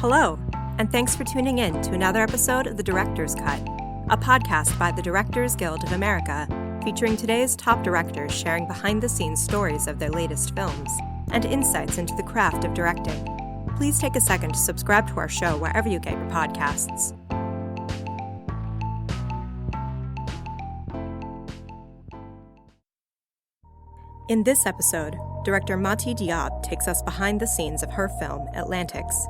Hello, and thanks for tuning in to another episode of The Director's Cut, a podcast by the Directors Guild of America, featuring today's top directors sharing behind-the-scenes stories of their latest films and insights into the craft of directing. Please take a second to subscribe to our show wherever you get your podcasts. In this episode, director Mati Diop takes us behind the scenes of her film, Atlantics.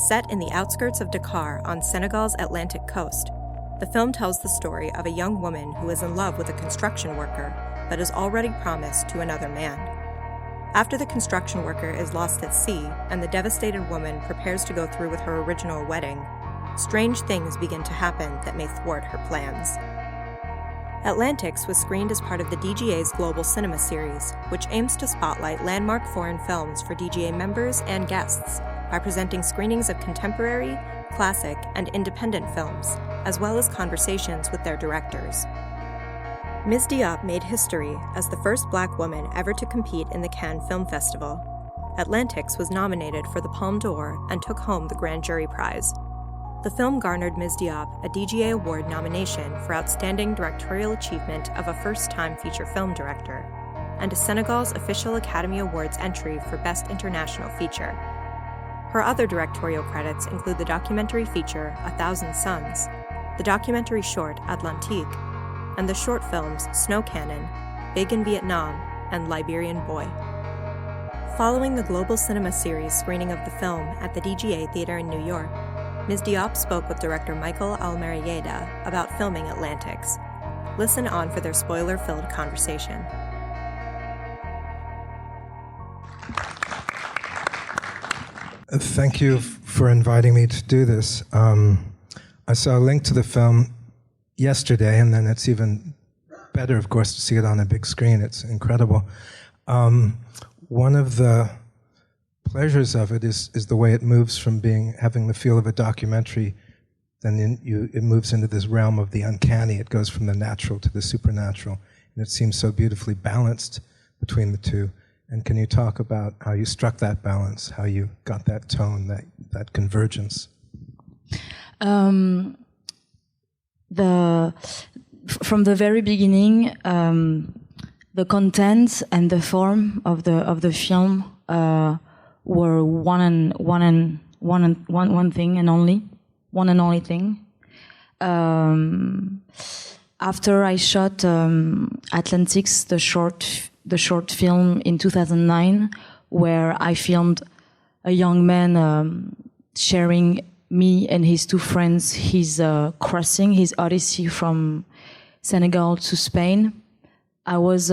Set in the outskirts of Dakar on Senegal's Atlantic coast, the film tells the story of a young woman who is in love with a construction worker, but is already promised to another man. After the construction worker is lost at sea and the devastated woman prepares to go through with her original wedding, strange things begin to happen that may thwart her plans. Atlantics was screened as part of the DGA's Global Cinema Series, which aims to spotlight landmark foreign films for DGA members and guests by presenting screenings of contemporary, classic, and independent films, as well as conversations with their directors. Ms. Diop made history as the first Black woman ever to compete in the Cannes Film Festival. Atlantics was nominated for the Palme d'Or and took home the Grand Jury Prize. The film garnered Ms. Diop a DGA Award nomination for Outstanding Directorial Achievement of a First-Time Feature Film Director, and a Senegal's Official Academy Awards entry for Best International Feature. Her other directorial credits include the documentary feature A Thousand Suns, the documentary short Atlantique, and the short films Snow Cannon, Big in Vietnam, and Liberian Boy. Following the Global Cinema Series screening of the film at the DGA Theater in New York, Ms. Diop spoke with director Michael Almereyda about filming Atlantics. Listen on for their spoiler-filled conversation. Thank you for inviting me to do this. I saw a link to the film yesterday, and then it's even better, of course, to see it on a big screen. It's incredible. One of the pleasures of it is the way it moves from having the feel of a documentary, then it moves into this realm of the uncanny. It goes from the natural to the supernatural, and it seems so beautifully balanced between the two. And can you talk about how you struck that balance, how you got that tone, that convergence? From the very beginning, the content and the form of the film were one thing and only thing. After I shot Atlantics, the short film in 2009, where I filmed a young man sharing me and his two friends his crossing, his odyssey from Senegal to Spain. I was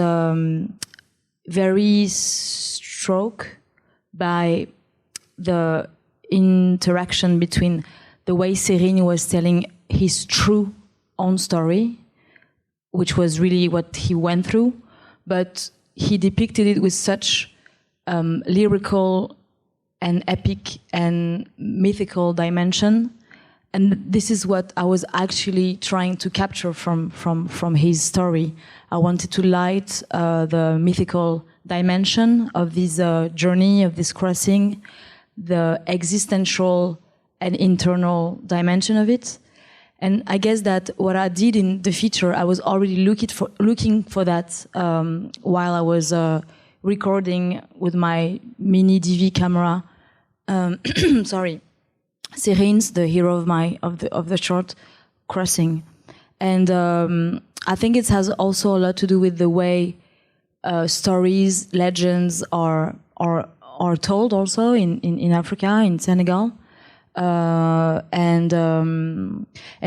very struck by the interaction between the way Serine was telling his true own story, which was really what he went through, but he depicted it with such lyrical and epic and mythical dimension. And this is what I was actually trying to capture from his story. I wanted to light the mythical dimension of this journey, of this crossing, the existential and internal dimension of it. And I guess that what I did in the feature, I was already looking for that while I was recording with my mini DV camera. Sorry, Serine's the hero of the short crossing, and I think it has also a lot to do with the way stories, legends are told also in Africa, in Senegal. And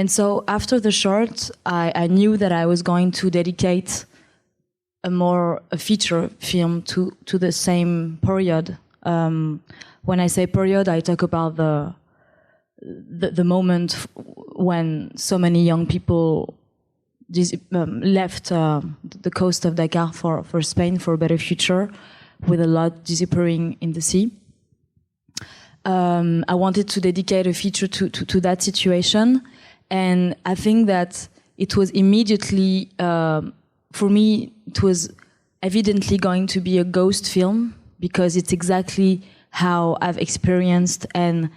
so after the short, I knew that I was going to dedicate a feature film to the same period. When I say period, I talk about the moment when so many young people left the coast of Dakar for Spain for a better future, with a lot disappearing in the sea. I wanted to dedicate a feature to that situation, and I think that it was immediately, for me, it was evidently going to be a ghost film, because it's exactly how I've experienced and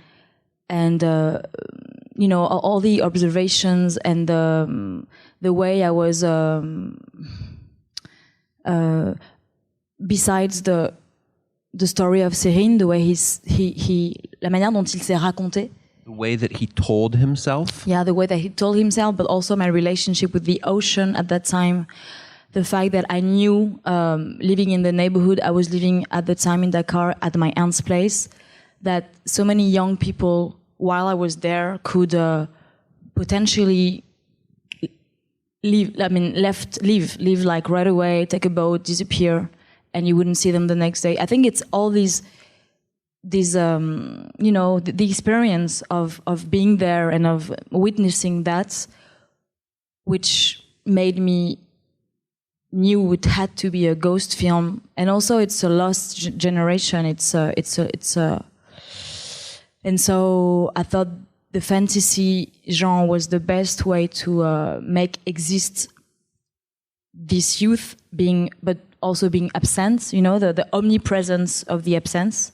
and all the observations and the way I was besides the story of Serine, the way la manière dont il s'est raconté. The way that he told himself? Yeah, the way that he told himself, but also my relationship with the ocean at that time. The fact that I knew, living in the neighborhood I was living at the time in Dakar at my aunt's place, that so many young people, while I was there, could potentially leave like right away, take a boat, disappear, and you wouldn't see them the next day. I think it's all these the experience of being there and of witnessing that, which made me knew it had to be a ghost film. And also it's a lost generation. And so I thought the fantasy genre was the best way to make exist this youth but also being absent, the omnipresence of the absence.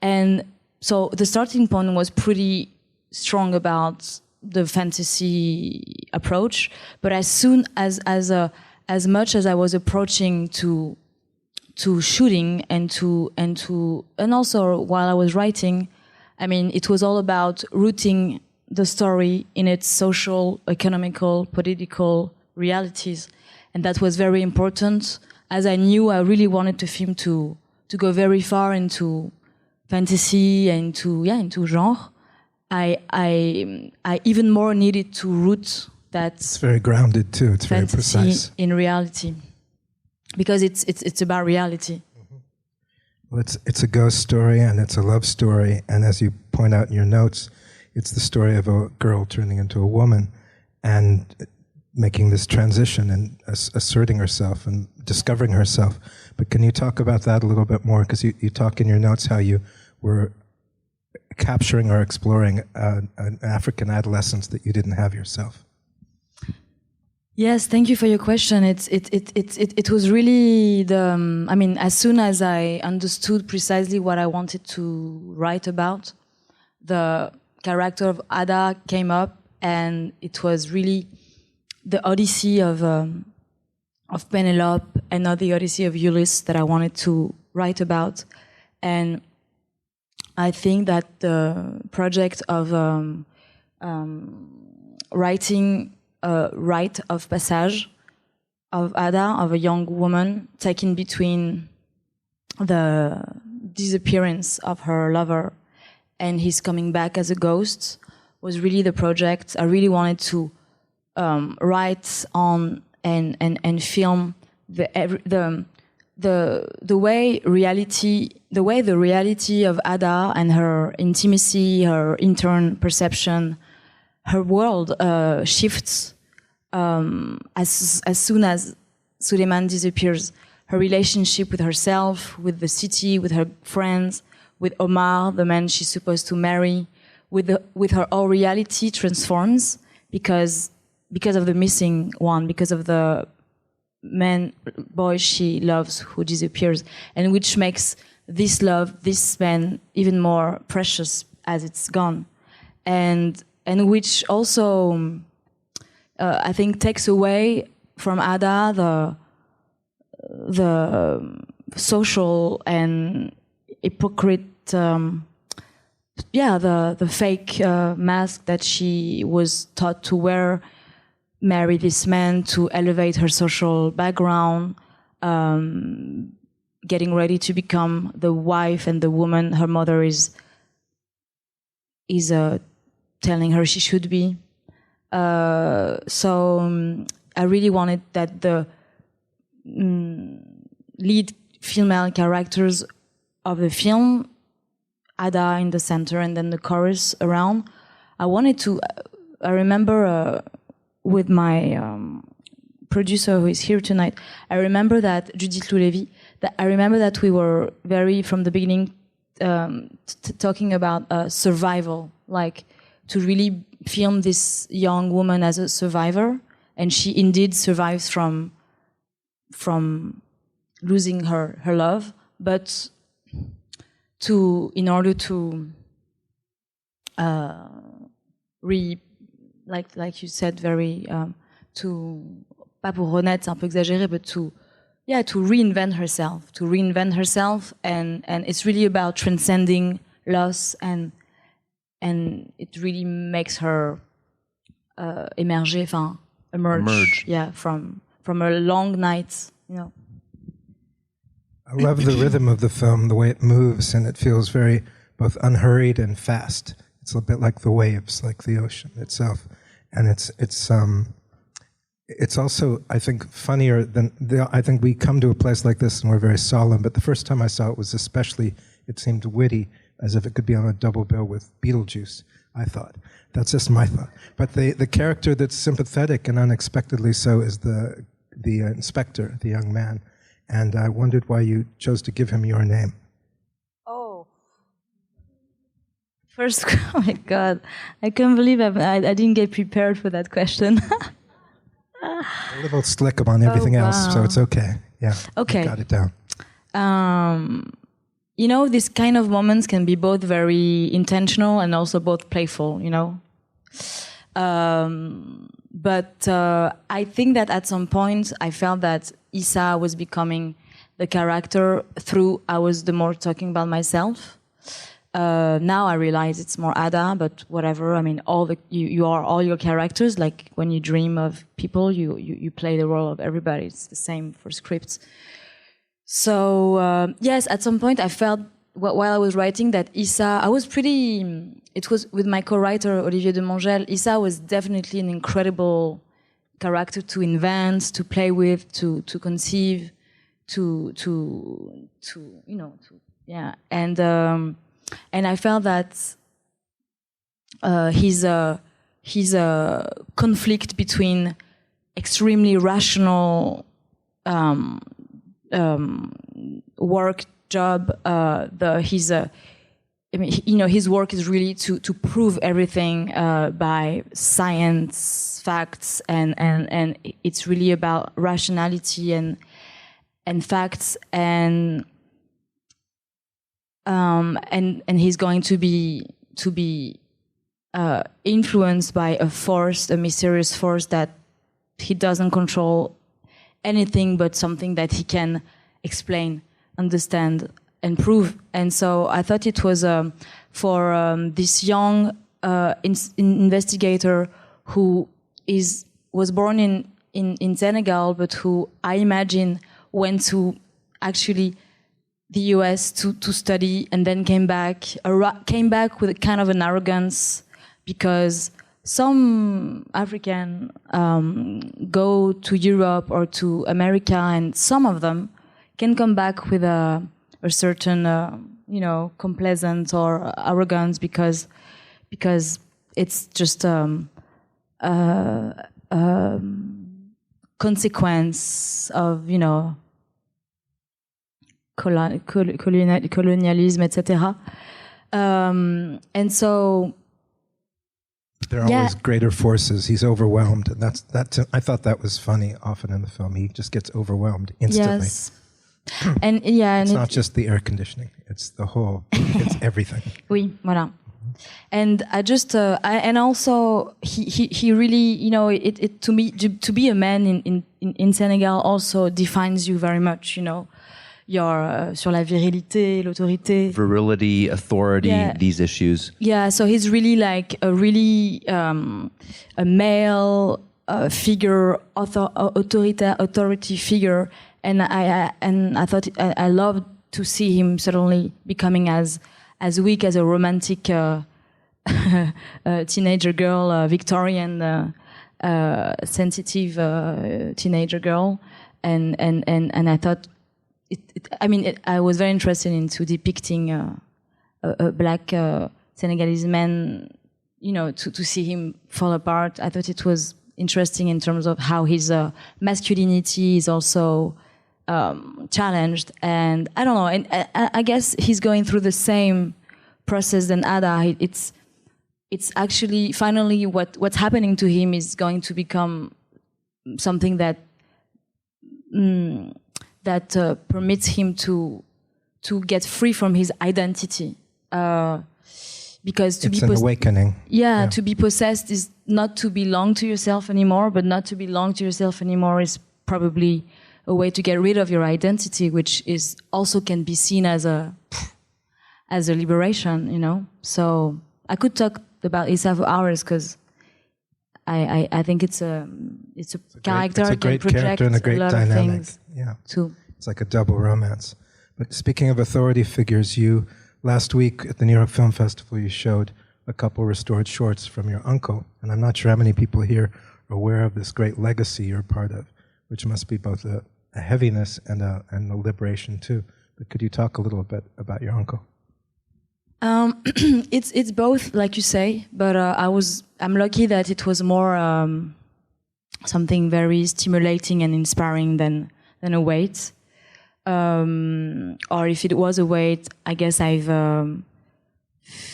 And so the starting point was pretty strong about the fantasy approach, but as soon as much as I was approaching to shooting and also while I was writing, it was all about rooting the story in its social, economical, political realities. And that was very important, as I knew I really wanted the film to go very far into fantasy and into genre. I even more needed to root that. It's very grounded too. It's very precise in reality, because it's about reality. Mm-hmm. Well, it's a ghost story and it's a love story, and as you point out in your notes, it's the story of a girl turning into a woman and making this transition and asserting herself and discovering herself. But can you talk about that a little bit more? Because you talk in your notes how you were capturing or exploring an African adolescence that you didn't have yourself. Yes, thank you for your question. It was really as soon as I understood precisely what I wanted to write about, the character of Ada came up, and it was really the odyssey of Penelope and not the odyssey of Ulysses that I wanted to write about. And I think that the project of writing a rite of passage of Ada, of a young woman taken between the disappearance of her lover and his coming back as a ghost, was really the project. I really wanted to write on and film the way the reality of Ada and her intimacy, her internal perception, her world shifts as soon as Suleiman disappears. Her relationship with herself, with the city, with her friends, with Omar, the man she's supposed to marry, with her whole reality transforms because of the missing one, because of the boy she loves who disappears, and which makes this man even more precious as it's gone, and which also I think takes away from Ada the social and hypocrite the fake mask that she was taught to wear, marry this man to elevate her social background, getting ready to become the wife and the woman her mother is telling her she should be. So I really wanted that the lead female characters of the film, Ada in the center and then the chorus around, I remember with my producer who is here tonight, I remember that, Judith Loulevi, I remember that we were very, from the beginning, talking about survival, like to really film this young woman as a survivor, and she indeed survives from losing her love, but in order to like you said, very to pas pour renaître, c'est un peu exagéré, but to reinvent herself, and it's really about transcending loss, and it really makes her emerge, yeah, from a long night, you know. I love the rhythm of the film, the way it moves, and it feels very both unhurried and fast. It's a bit like the waves, like the ocean itself, and it's also, I think, funnier than I think we come to a place like this and we're very solemn. But the first time I saw it was especially, it seemed witty, as if it could be on a double bill with Beetlejuice. I thought that's just my thought. But the character that's sympathetic and unexpectedly so is the inspector, the young man. And I wondered why you chose to give him your name. Oh. First, oh my God, I can't believe I didn't get prepared for that question. A little slick on everything else, so it's okay. Yeah, okay. You got it down. You know, these kind of moments can be both very intentional and also both playful, you know. But I think that at some point I felt that Issa was becoming the character through I was the more talking about myself. Now I realize it's more Ada, but whatever. I mean, you are all your characters. Like when you dream of people, you play the role of everybody. It's the same for scripts. So yes, at some point I felt while I was writing that Issa, it was with my co-writer Olivier de Mongel. Issa was definitely an incredible character to invent, to play with, to conceive, yeah. And I felt that his conflict between extremely rational work job, his work is really to prove everything by science, facts, and it's really about rationality and facts, and he's going to be influenced by a mysterious force that he doesn't control anything but something that he can explain, understand, and prove. And so I thought it was for this young investigator who was born in Senegal, but who I imagine went to actually the US to study and then came back with a kind of an arrogance, because some African go to Europe or to America, and some of them can come back with a certain complacent or arrogance because it's just consequence of colonialism, etc. And so there are always greater forces. He's overwhelmed, and I thought that was funny. Often in the film, he just gets overwhelmed instantly. Yes. And it's not just the air conditioning; it's the whole. It's everything. Oui, voilà. And I just and also he really it to me to be a man in Senegal also defines you very much. Your sur la virilité, l'autorité, virility, authority, these issues. Yeah, so he's really like a a male figure, authority figure, and I thought I loved to see him suddenly becoming as weak as a romantic teenager girl, Victorian sensitive teenager girl, and I thought. I was very interested into depicting a black Senegalese man, to see him fall apart. I thought it was interesting in terms of how his masculinity is also challenged. And I don't know, and I guess he's going through the same process than Ada. It's actually finally what's happening to him is going to become something that permits him to get free from his identity. because to it's be an awakening. Yeah, to be possessed is not to belong to yourself anymore, but not to belong to yourself anymore is probably a way to get rid of your identity, which is also can be seen as a liberation, you know. So I could talk about Isa for hours because I think it's a character It's a great character and a great dynamic. Yeah, too. It's like a double romance. But speaking of authority figures, you last week at the New York Film Festival you showed a couple restored shorts from your uncle, and I'm not sure how many people here are aware of this great legacy you're part of, which must be both a heaviness and a liberation too. But could you talk a little bit about your uncle? It's both, like you say, but I'm lucky that it was more something very stimulating and inspiring than a weight. Or if it was a weight, I guess I've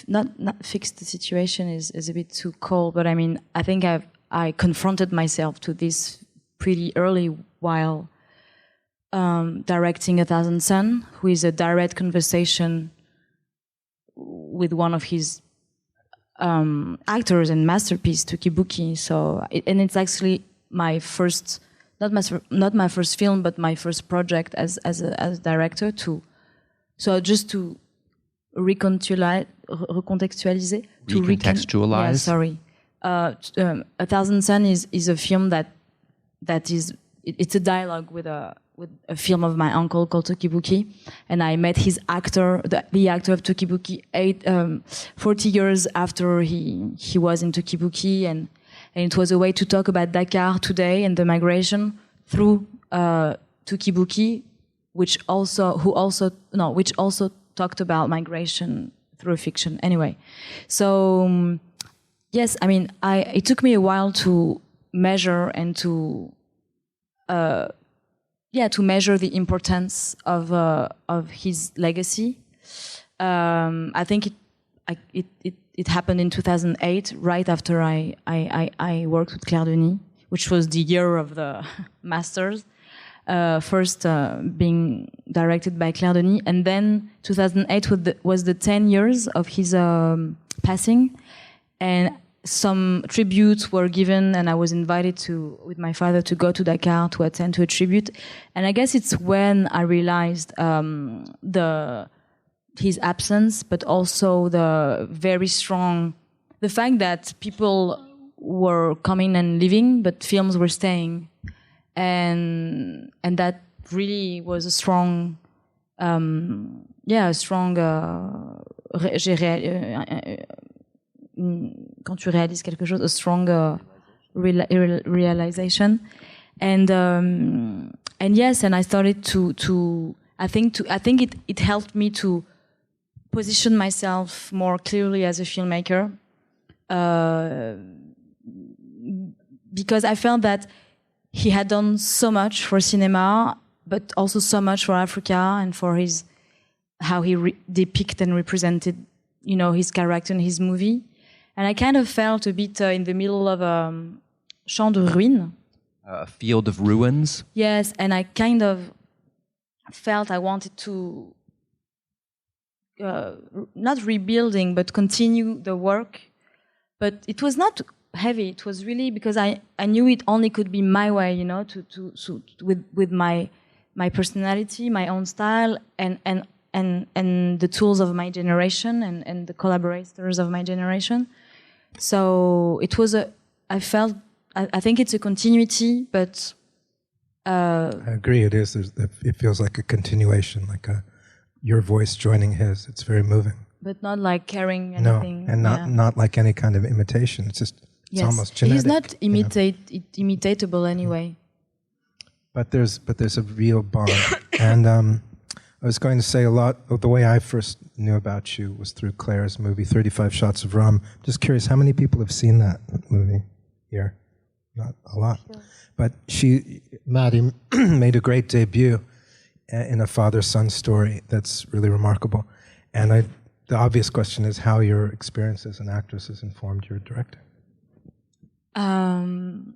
not fixed the situation is a bit too cold, but I mean I think I confronted myself to this pretty early while directing 1,000 Sun, who is a direct conversation with one of his actors and masterpiece, Tukibuki. So, and it's actually my first, not my first film, but my first project as a director. Just to recontextualize. Recontextualize. Yeah, sorry. 1,000 Sun is a film that is it's a dialogue with a film of my uncle called Tukibuki, and I met his actor, the actor of Tukibuki, 40 years after he was in Tukibuki, and it was a way to talk about Dakar today and the migration through Tukibuki, which also talked about migration through fiction. Anyway, so yes, I mean, it took me a while to measure and to measure the importance of his legacy. I think it happened in 2008, right after I worked with Claire Denis, which was the year of the masters. First being directed by Claire Denis, and then 2008 was the 10 years of his passing, and some tributes were given, and I was invited with my father to go to Dakar to attend to a tribute. And I guess it's when I realized his absence, but also the fact that people were coming and leaving, but films were staying, and that really was a strong, quand tu réalises quelque chose, a strong realization, and yes, and I started to I think it helped me to position myself more clearly as a filmmaker, because I felt that he had done so much for cinema, but also so much for Africa and for how he depicted and represented, his character in his movie. And I kind of felt a bit in the middle of a champ de ruines. A field of ruins? Yes, and I kind of felt I wanted to, not rebuilding, but continue the work. But it was not heavy. It was really because I knew it only could be my way, with my personality, my own style, and the tools of my generation and the collaborators of my generation. So it was I think it's a continuity, but I agree. It is. It feels like a continuation, like your voice joining his. It's very moving. But not like carrying anything. No, and not like any kind of imitation. It's just it's almost genetic. He's not imitatable anyway. But there's a real bond, and I was going to say a lot of the way I first knew about you was through Claire's movie 35 Shots of Rum. Just curious, how many people have seen that movie here? Not a lot. Sure. But Mati made a great debut in a father-son story that's really remarkable. And the obvious question is how your experience as an actress has informed your directing.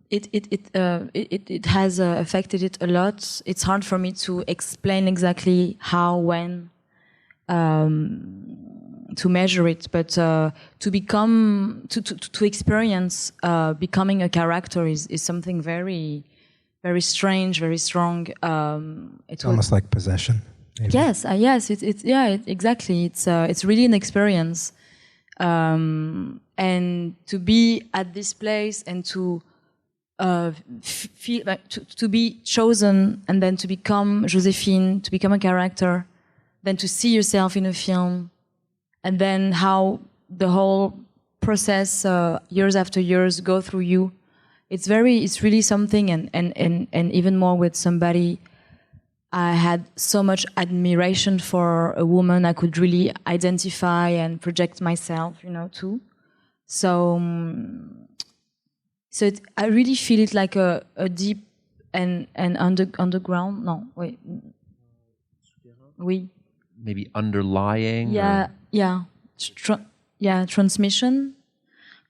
It has affected it a lot. It's hard for me to explain exactly how, when, to measure it, but to become to experience becoming a character is something very, very strange, very strong. It's almost like possession. Maybe. Yes, exactly. It's really an experience, and to be at this place and to feel like to be chosen and then to become Joséphine, to become a character, then to see yourself in a film, and then how the whole process years after years go through you. It's really something, and even more with somebody. I had so much admiration for a woman I could really identify and project myself, too. So I really feel it like a deep and underground. No, wait. Oui. Maybe underlying. Yeah. Transmission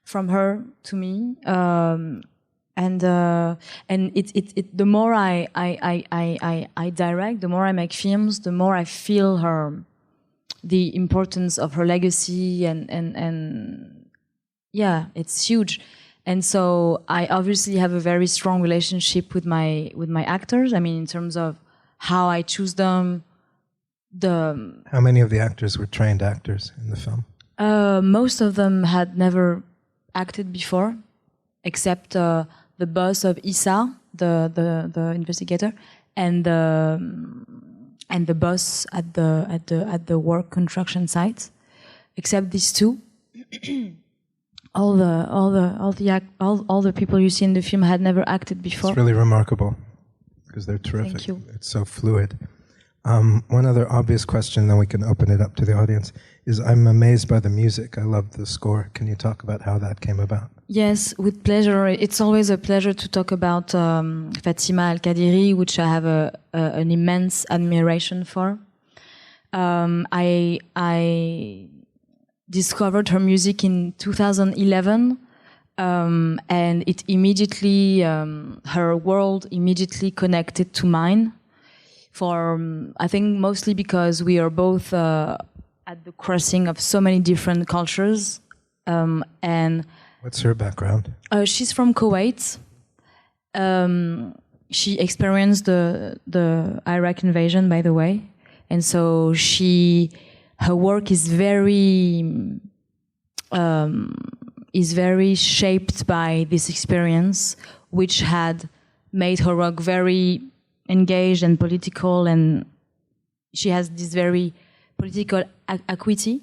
from her to me. And the more I direct, the more I make films, the more I feel the importance of her legacy, and yeah, it's huge. And so I obviously have a very strong relationship with my actors. I mean, in terms of how I choose them. How many of the actors were trained actors in the film? Most of them had never acted before, except the boss of Issa, the investigator, and the boss at the work construction site. Except these two. All the people you see in the film had never acted before. It's really remarkable because they're terrific. Thank you. It's so fluid. One other obvious question, then we can open it up to the audience, is I'm amazed by the music. I love the score. Can you talk about how that came about? Yes, with pleasure. It's always a pleasure to talk about Fatima Al-Qadiri, which I have an immense admiration for. I discovered her music in 2011, and it immediately, her world immediately connected to mine. I think mostly because we are both at the crossing of so many different cultures. And what's her background? She's from Kuwait. She experienced the Iraq invasion, by the way, and so her work is very shaped by this experience, which had made her work very engaged and political, and she has this very political acuity.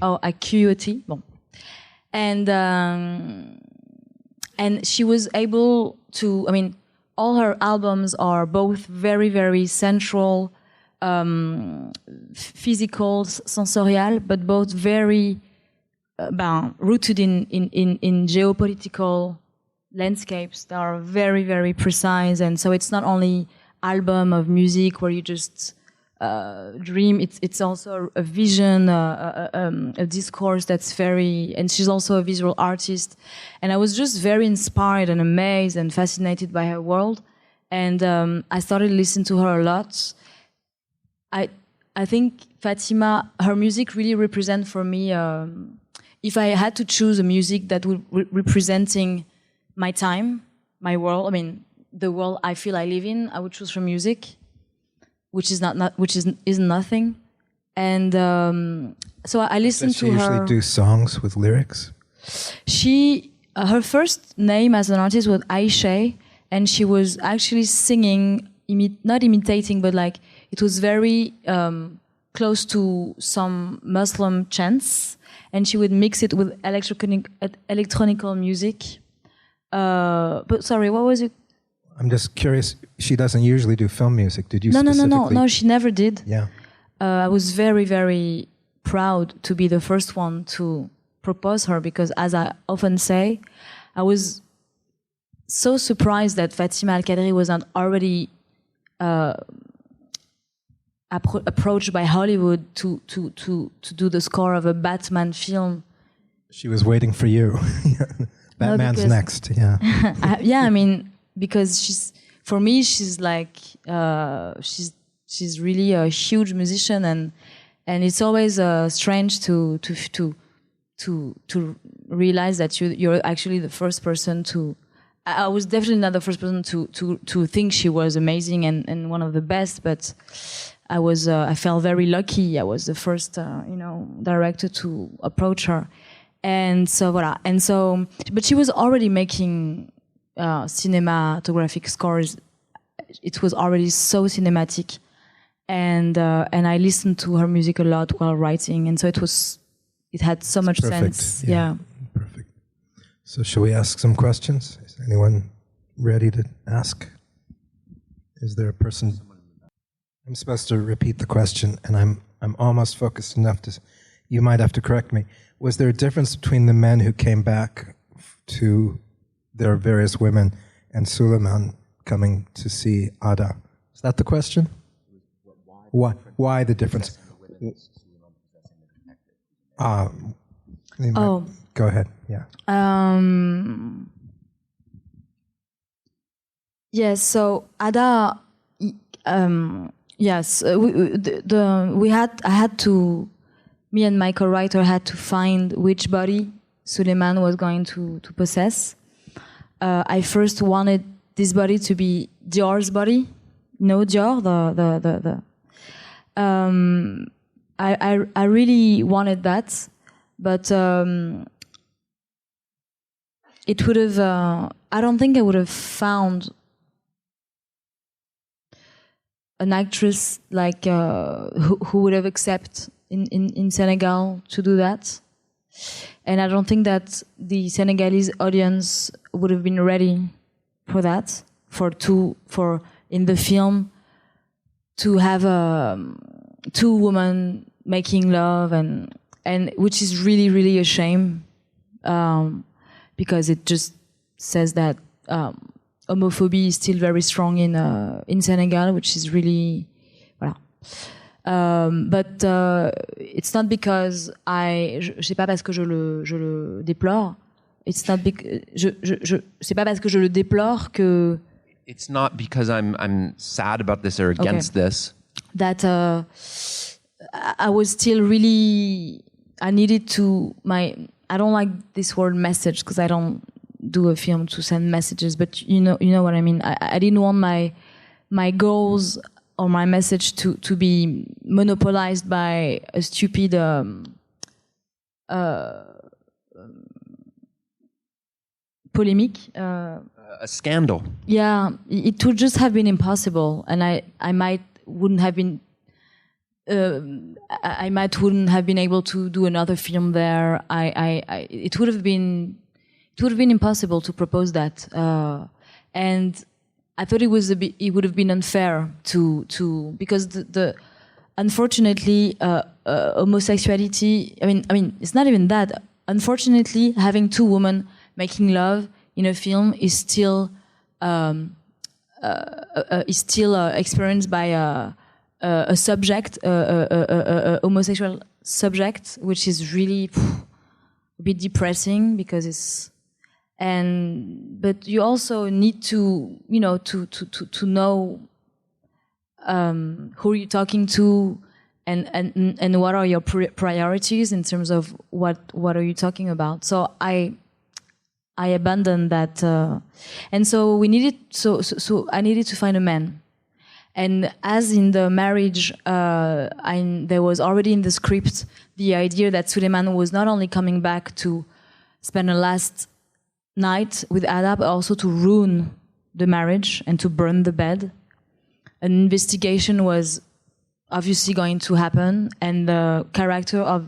Oh, acuity. Bon. And she was able to. I mean, all her albums are both very, very central, physical, sensorial, but both very rooted in geopolitical landscapes that are very, very precise. And so it's not only album of music where you just dream. It's also a vision, a discourse that's very. And she's also a visual artist. And I was just very inspired and amazed and fascinated by her world. And I started listening to her a lot. I think Fatima, her music really represent for me. If I had to choose a music that would representing my time, my world, I mean, the world I feel I live in, I would choose her music, which is is nothing. And so I listened to her. Does she usually do songs with lyrics? Her first name as an artist was Aisha, and she was actually singing, not imitating, but like it was very close to some Muslim chants, and she would mix it with electronical music. But sorry, what was it? I'm just curious. She doesn't usually do film music. Did you? No. She never did. Yeah. I was very, very proud to be the first one to propose her because, as I often say, I was so surprised that Fatima Al-Qadiri was not already approached by Hollywood to do the score of a Batman film. She was waiting for you. Batman's next. Yeah. I mean, because she's like she's really a huge musician, And it's always strange to realize that you're actually the first person to. I was definitely not the first person to think she was amazing and one of the best, but I felt very lucky. I was the first director to approach her, and so voilà. And so, but she was already making cinematographic scores. It was already so cinematic, and I listened to her music a lot while writing, and so it had so much perfect. sense. Yeah. Perfect. So shall we ask some questions? Is anyone ready to ask? Is there a person? I'm supposed to repeat the question, and I'm almost focused enough to. You might have to correct me. Was there a difference between the men who came back to their various women and Suleiman coming to see Ada? Is that the question? Why the difference? Go ahead. Yeah. Yes. So Ada. Yes. Me and Michael Almereyda had to find which body Suleiman was going to possess. I first wanted this body to be Dior's body. No, Dior, I really wanted that, but it would have. I don't think I would have found an actress like who would have accepted in Senegal to do that, and I don't think that the Senegalese audience would have been ready for that. For in the film to have two women making love and which is really, really a shame, because it just says that homophobia is still very strong in Senegal, which is really, voilà. But it's not because c'est pas parce que je le déplore. It's not c'est pas parce que je le déplore que. It's not because I'm sad about this or against this. That I was still really. I needed to I don't like this word message because I don't do a film to send messages, but you know what I mean. I didn't want my goals or my message to be monopolized by a stupid polemique. A scandal. Yeah, it would just have been impossible, and I might wouldn't have been able to do another film there. It would have been impossible to propose that, and I thought it would have been unfair to because the unfortunately homosexuality. I mean it's not even that. Unfortunately, having two women making love in a film is still experienced by a subject, a homosexual subject, which is really a bit depressing because it's. But you also need to to know who you're talking to and what are your priorities in terms of what are you talking about. So I abandoned that, and so we needed. So I needed to find a man, and as in the marriage, there was already in the script the idea that Suleiman was not only coming back to spend a last night with Ada, but also to ruin the marriage and to burn the bed. An investigation was obviously going to happen, and the character of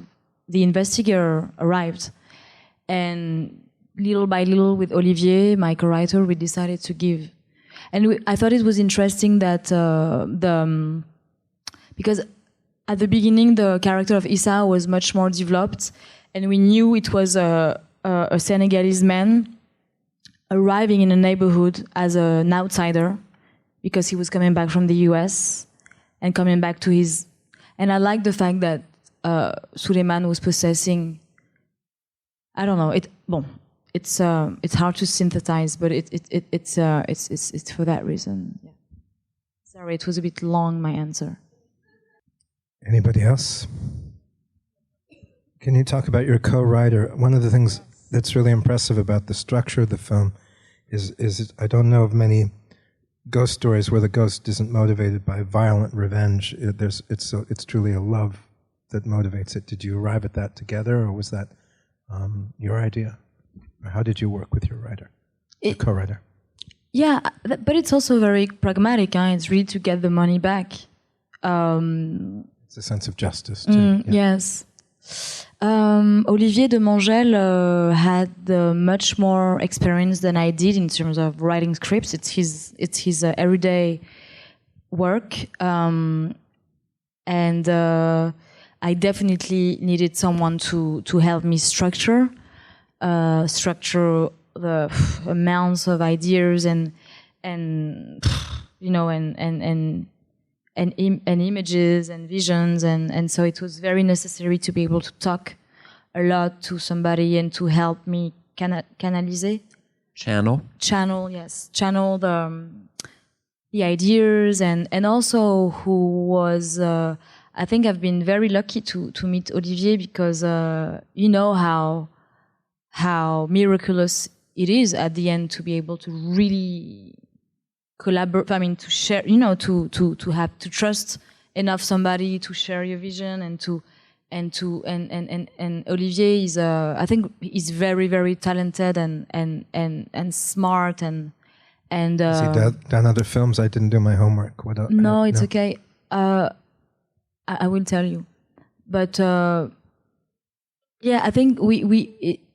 the investigator arrived, and little by little, with Olivier, my co-writer, we decided to give. And I thought it was interesting that because at the beginning the character of Issa was much more developed, and we knew it was a Senegalese man arriving in a neighborhood as an outsider because he was coming back from the US and coming back to his. And I like the fact that Suleiman was possessing. I don't know. It's hard to synthesize, but it's for that reason. Yeah. Sorry, it was a bit long, my answer. Anybody else? Can you talk about your co-writer? One of the things that's really impressive about the structure of the film is I don't know of many ghost stories where the ghost isn't motivated by violent revenge. It's truly a love that motivates it. Did you arrive at that together, or was that your idea? Or how did you work with your writer, your co-writer? Yeah, but it's also very pragmatic. It's really to get the money back. It's a sense of justice, too. Yes. Olivier de Mangel had much more experience than I did in terms of writing scripts. It's his everyday work, and I definitely needed someone to help me structure the amounts of ideas and images and visions, and so it was very necessary to be able to talk a lot to somebody and to help me channel the ideas, and also who was I think I've been very lucky to meet Olivier, because you know how miraculous it is at the end to be able to really collaborate. I mean, to share, to have to trust enough somebody to share your vision, and Olivier is I think he's very, very talented and smart and Has he done other films? I didn't do my homework. No, it's okay. I will tell you, but yeah, I think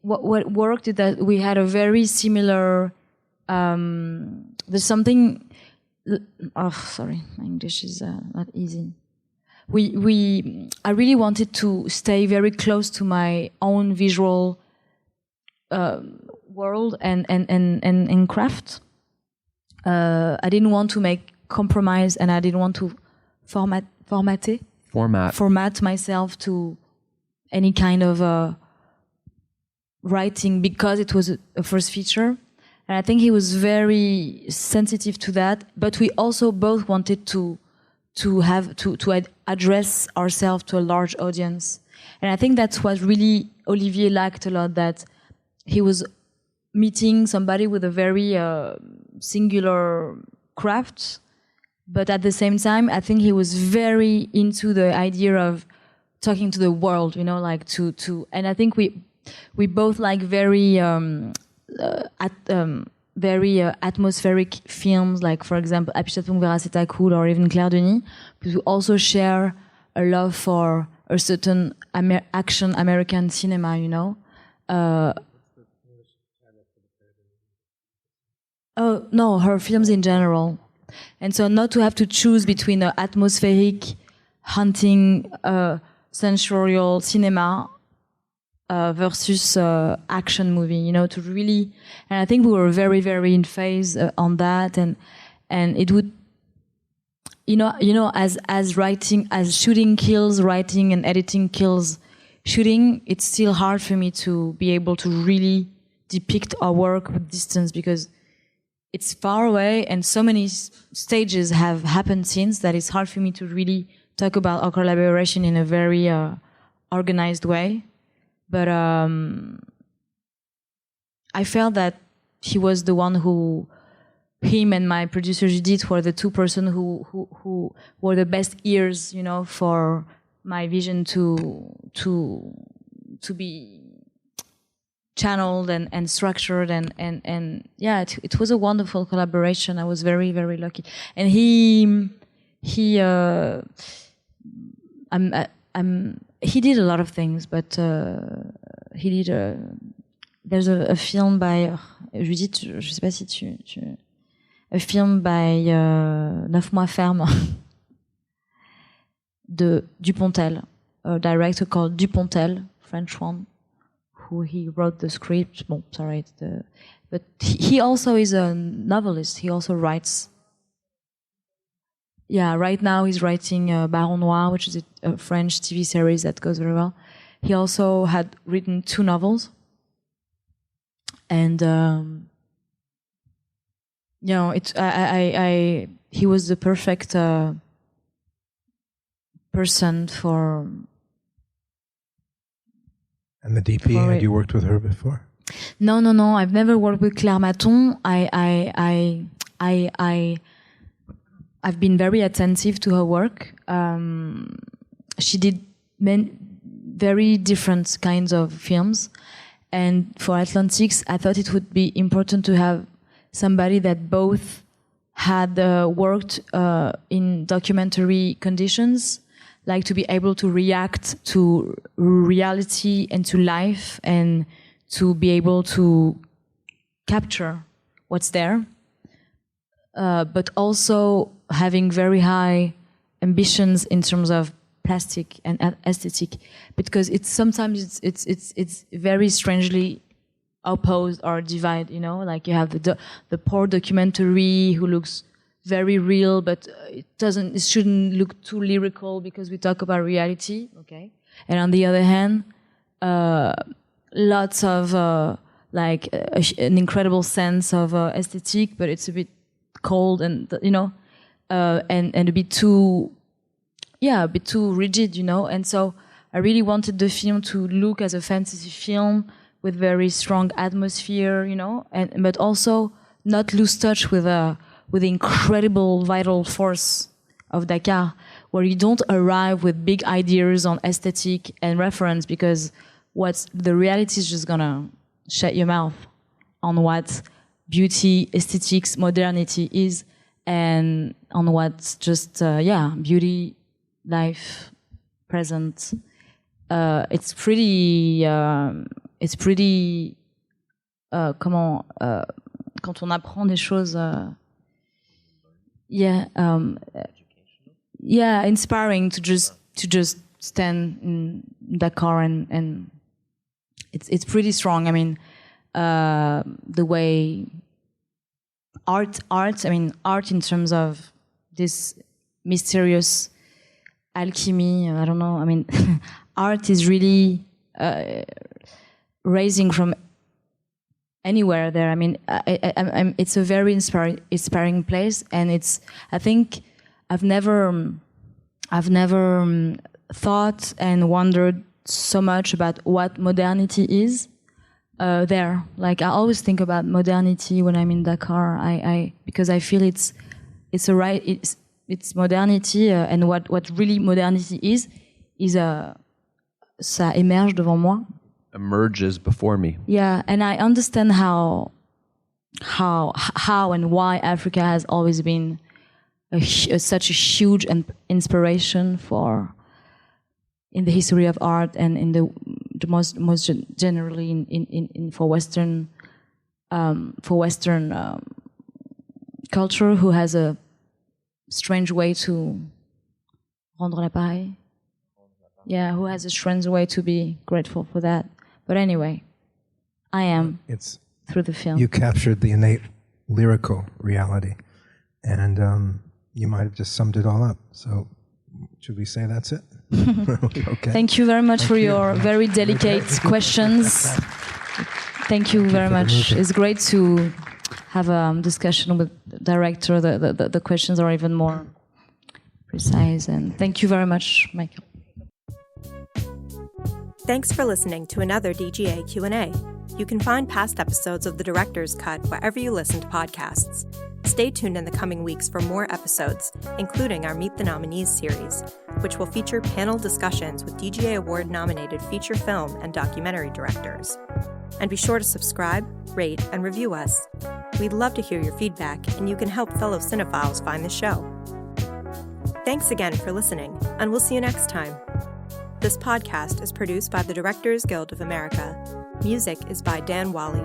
what worked is that we had a very similar. There's something. Oh, sorry, my English is not easy. I really wanted to stay very close to my own visual world and craft. I didn't want to make compromise, and I didn't want to format myself to any kind of writing, because it was a first feature. And I think he was very sensitive to that. But we also both wanted to address ourselves to a large audience. And I think that's what really Olivier liked a lot, that he was meeting somebody with a very singular craft. But at the same time, I think he was very into the idea of talking to the world, like and I think we both like very atmospheric films, like, for example, Apichatung Veracita Cool, or even Claire Denis. But we also share a love for a certain action American cinema, Oh, no, her films in general. And so not to have to choose between an atmospheric, hunting, sensorial cinema versus action movie, to really, and I think we were very, very in phase on that, and it would, as shooting kills writing and editing kills shooting, it's still hard for me to be able to really depict our work with distance, because it's far away and so many stages have happened since that it's hard for me to really talk about our collaboration in a very organized way. But I felt that he was the one him and my producer Judith were the two persons who were the best ears, for my vision to be channeled and structured, and yeah, it was a wonderful collaboration. I was very, very lucky. And he did a lot of things, but he did there's a film by Judith, je sais pas si tu a film by 9 mois ferme de Dupontel, a director called Dupontel, French one, who he wrote the script. Bon, sorry, but he also is a novelist. He also writes. Yeah, right now he's writing Baron Noir, which is a French TV series that goes very well. He also had written 2 novels, and he was the perfect person for. And the DP, had you worked with her before? No. I've never worked with Claire Maton. I've been very attentive to her work. She did very different kinds of films. And for Atlantics, I thought it would be important to have somebody that both had worked in documentary conditions, like to be able to react to reality and to life and to be able to capture what's there, but also having very high ambitions in terms of plastic and aesthetic, because sometimes it's very strangely opposed or divided. You know, like you have the poor documentary who looks very real, but it shouldn't look too lyrical because we talk about reality. Okay, and on the other hand, lots of an incredible sense of aesthetic, but it's a bit cold and and a bit too rigid, And so I really wanted the film to look as a fantasy film with very strong atmosphere, but also not lose touch with the incredible vital force of Dakar, where you don't arrive with big ideas on aesthetic and reference, because the reality is just gonna shut your mouth on what beauty, aesthetics, modernity is, and on what's just beauty, life, present. It's pretty. Quand on apprend des choses. Inspiring to just stand in Dakar and it's pretty strong. I mean, the way art in terms of this mysterious alchemy. I don't know. I mean, art is really raising from anywhere there. I mean, it's a very inspiring place, and I think I've never thought and wondered so much about what modernity is there. Like I always think about modernity when I'm in Dakar. Because I feel it's modernity, and what really modernity is ça émerge devant moi. Emerges before me. Yeah, and I understand how and why Africa has always been such a huge inspiration in the history of art, and in the most generally in for Western culture, who has a strange way to rendre l'appareil. Yeah, who has a strange way to be grateful for that. But anyway, I am through the film. You captured the innate lyrical reality, and you might have just summed it all up. So should we say that's it? Okay. Thank you very much for your very delicate questions. Thank you very much. It's great to have a discussion with the director. The questions are even more precise. And thank you very much, Michael. Thanks for listening to another DGA Q&A. You can find past episodes of The Director's Cut wherever you listen to podcasts. Stay tuned in the coming weeks for more episodes, including our Meet the Nominees series, which will feature panel discussions with DGA Award-nominated feature film and documentary directors. And be sure to subscribe, rate, and review us. We'd love to hear your feedback, and you can help fellow cinephiles find the show. Thanks again for listening, and we'll see you next time. This podcast is produced by the Directors Guild of America. Music is by Dan Wally.